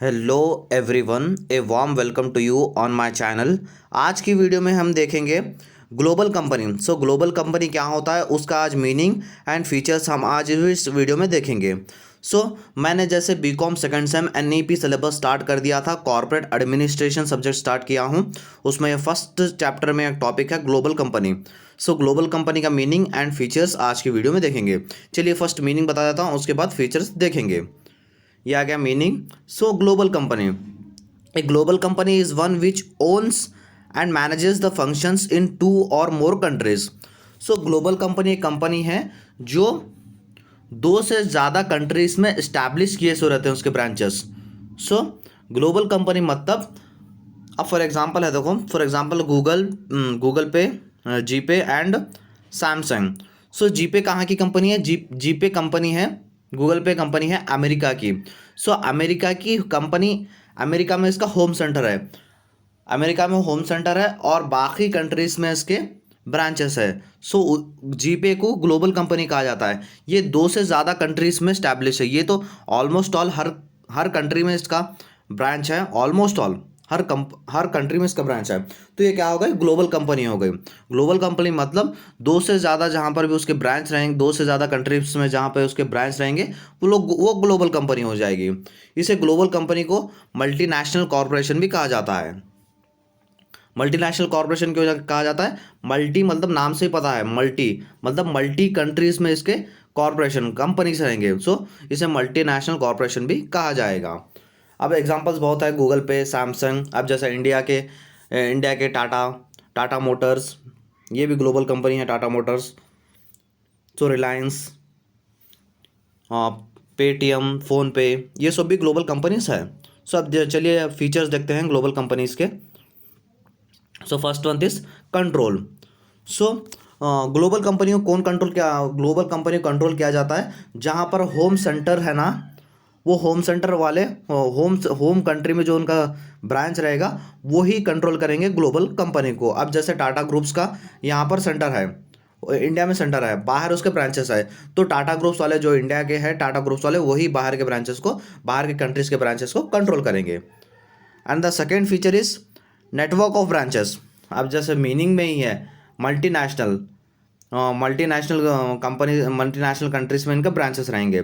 Hello everyone, a warm welcome to you on my channel. आज की video में हम देखेंगे ग्लोबल कंपनी। ग्लोबल कंपनी क्या होता है, उसका आज मीनिंग एंड फीचर्स हम आज इस वीडियो में देखेंगे। मैंने जैसे BCom second sem NEP syllabus start कर दिया था, कॉर्पोरेट एडमिनिस्ट्रेशन सब्जेक्ट स्टार्ट किया हूँ। उसमें फर्स्ट चैप्टर में एक टॉपिक है ग्लोबल कंपनी। ग्लोबल कंपनी का मीनिंग एंड फीचर्स आज की वीडियो में देखेंगे। चलिए फर्स्ट मीनिंग बता देता हूँ, उसके बाद फीचर्स देखेंगे। ये आ गया meaning. Global company, a global company is one which owns and manages the functions in two or more countries. Global company एक कंपनी है जो दो से ज़्यादा कंट्रीज में इस्टेब्लिश किए सो रहते हैं उसके ब्रांचेस। ग्लोबल कंपनी मतलब, अब फॉर एग्जांपल है, देखो फॉर एग्जांपल गूगल पे, जीपे एंड सैमसंग। जीपे कहाँ की कंपनी है? जीपे कंपनी है, गूगल पे कंपनी है अमेरिका की। अमेरिका की कंपनी, अमेरिका में इसका होम सेंटर है, अमेरिका में होम सेंटर है और बाकी कंट्रीज में इसके ब्रांचेस है। जीपे को ग्लोबल कंपनी कहा जाता है। ये दो से ज़्यादा कंट्रीज में स्टैब्लिश है। ये तो ऑलमोस्ट ऑल हर कंट्री में इसका ब्रांच है, ऑलमोस्ट ऑल हर कंट्री में इसका ब्रांच है। तो ये क्या हो गई? ग्लोबल कंपनी हो गई। ग्लोबल कंपनी मतलब दो से ज़्यादा जहाँ पर भी उसके ब्रांच रहेंगे, दो से ज़्यादा कंट्रीज में जहाँ पे उसके ब्रांच रहेंगे, वो ग्लोबल कंपनी हो जाएगी। इसे ग्लोबल कंपनी को मल्टीनेशनल कॉरपोरेशन भी कहा जाता है। मल्टीनेशनल कॉरपोरेशन क्यों कहा जाता है? मल्टी मतलब नाम से ही पता है, मल्टी मतलब मल्टी कंट्रीज में इसके कॉरपोरेशन कंपनीज रहेंगे। इसे मल्टीनेशनल कॉरपोरेशन भी कहा जाएगा। अब एग्जांपल्स बहुत है, गूगल पे, सैमसंग। अब जैसे इंडिया के टाटा मोटर्स, ये भी ग्लोबल कंपनी है, Tata Motors. Reliance, Paytm, PhonePe, ये सब भी ग्लोबल कंपनीज है। अब चलिए फीचर्स देखते हैं ग्लोबल कंपनीज के। First one is control. Global company को ग्लोबल कंपनी को कंट्रोल किया जाता है जहाँ पर होम सेंटर है ना, वो होम सेंटर वाले होम कंट्री में जो उनका ब्रांच रहेगा वो ही कंट्रोल करेंगे ग्लोबल कंपनी को। अब जैसे टाटा ग्रुप्स का यहाँ पर सेंटर है, इंडिया में सेंटर है, बाहर उसके ब्रांचेस है। तो टाटा ग्रुप्स वाले जो इंडिया के हैं, टाटा ग्रुप्स वाले वही बाहर के ब्रांचेस को, बाहर के कंट्रीज के ब्रांचेस को कंट्रोल करेंगे। And the second feature is network of branches. अब जैसे मीनिंग में ही है, मल्टीनेशनल कंपनी, मल्टीनेशनल कंट्रीज में इनका ब्रांचेस रहेंगे।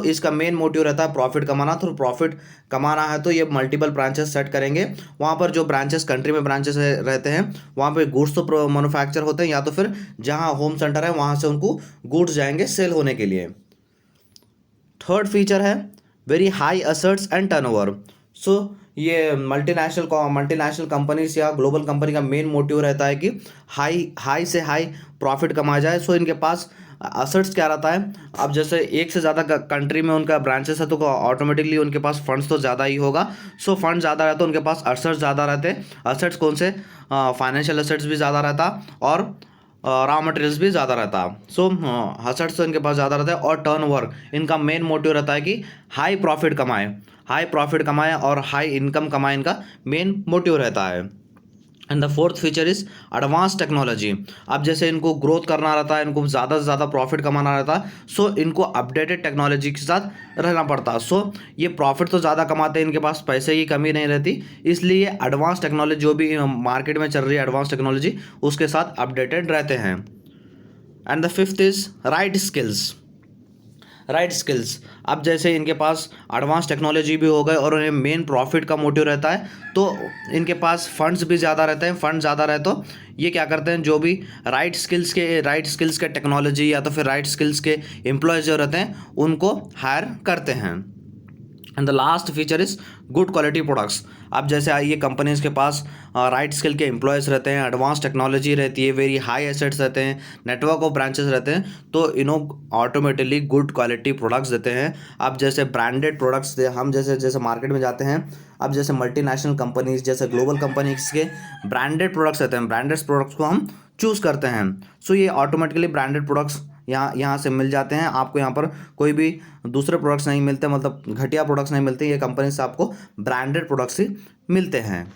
इसका मेन मोटिव रहता है प्रॉफिट कमाना। तो प्रॉफिट कमाना है तो ये मल्टीपल ब्रांचेस सेट करेंगे। वहाँ पर जो ब्रांचेस, कंट्री में ब्रांचेस रहते हैं, वहाँ पे गुड्स तो मैन्युफैक्चर होते हैं, या तो फिर जहाँ होम सेंटर है वहाँ से उनको गुड्स जाएंगे सेल होने के लिए। थर्ड फीचर है very high assets and turnover. ये मल्टीनेशनल कंपनीज या ग्लोबल कंपनी का मेन मोटिव रहता है कि हाई से हाई प्रॉफिट कमाया जाए। इनके पास असेट्स क्या रहता है? अब जैसे एक से ज़्यादा कंट्री में उनका ब्रांचेस है तो ऑटोमेटिकली उनके पास फंड्स तो ज़्यादा ही होगा। फंड ज़्यादा रहता है, उनके पास असेट्स ज़्यादा रहते हैं। असेट्स कौन से? फाइनेंशियल असेट्स भी ज़्यादा रहता और रॉ मटेरियल्स भी ज़्यादा रहता। असेट्स तो इनके पास ज़्यादा रहता है और टर्नओवर, इनका मेन मोटिव रहता है कि हाई प्रॉफिट कमाए और हाई इनकम कमाए, इनका मेन मोटिव रहता है। And the fourth feature is advance technology. अब जैसे इनको ग्रोथ करना रहता है, इनको ज़्यादा से ज़्यादा प्रॉफिट कमाना रहता है, इनको अपडेटेड टेक्नोलॉजी के साथ रहना पड़ता है। ये प्रॉफिट तो ज़्यादा कमाते हैं, इनके पास पैसे की कमी नहीं रहती, इसलिए एडवांस टेक्नोलॉजी जो भी मार्केट में चल रही है, एडवांस टेक्नोलॉजी उसके साथ अपडेटेड रहते हैं। And the fifth is right skills. अब जैसे इनके पास एडवांस टेक्नोलॉजी भी हो गए और उन्हें मेन प्रॉफिट का मोटिव रहता है, तो इनके पास फंड्स भी ज़्यादा रहते हैं। फंड ज़्यादा रहे तो ये क्या करते हैं, जो भी राइट स्किल्स के टेक्नोलॉजी या तो फिर राइट स्किल्स के एम्प्लॉयज़ जो रहते हैं उनको हायर करते हैं। And the last feature is good quality products. अब जैसे ये कंपनीज के पास राइट स्किल के एम्प्लॉयज़ रहते हैं, एडवांस टेक्नोलॉजी रहती है, वेरी हाई एसेट्स रहते हैं, नेटवर्क ऑफ ब्रांचेस रहते हैं, तो इन्हों ऑटोमेटिकली गुड क्वालिटी प्रोडक्ट्स देते हैं। अब जैसे ब्रांडेड प्रोडक्ट्स हम जैसे मार्केट में जाते हैं, अब जैसे मल्टीनेशनल कंपनीज जैसे ग्लोबल कंपनीज के ब्रांडेड प्रोडक्ट्स रहते हैं, ब्रांडेड प्रोडक्ट्स को हम चूज़ करते हैं। ये ऑटोमेटिकली ब्रांडेड प्रोडक्ट्स यहाँ से मिल जाते हैं आपको। यहाँ पर कोई भी दूसरे प्रोडक्ट्स नहीं मिलते, मतलब घटिया प्रोडक्ट्स नहीं मिलते, ये कंपनी से आपको ब्रांडेड प्रोडक्ट्स ही मिलते हैं।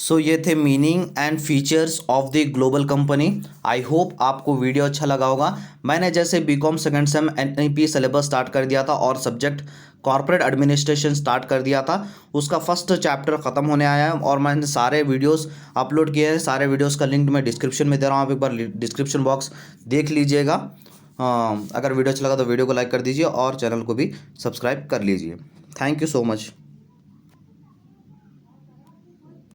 सो ये थे meaning and features of the global company. I hope आपको वीडियो अच्छा लगा होगा। मैंने जैसे BCom second sem NEP syllabus start कर दिया था और सब्जेक्ट कॉर्पोरेट एडमिनिस्ट्रेशन स्टार्ट कर दिया था, उसका फर्स्ट चैप्टर ख़त्म होने आया है और मैंने सारे वीडियोस अपलोड किए हैं। सारे वीडियोस का लिंक मैं डिस्क्रिप्शन में दे रहा हूँ, आप एक बार डिस्क्रिप्शन बॉक्स देख लीजिएगा। अगर वीडियो अच्छा लगा तो वीडियो को लाइक कर दीजिए और चैनल को भी सब्सक्राइब कर लीजिए। Thank you so much.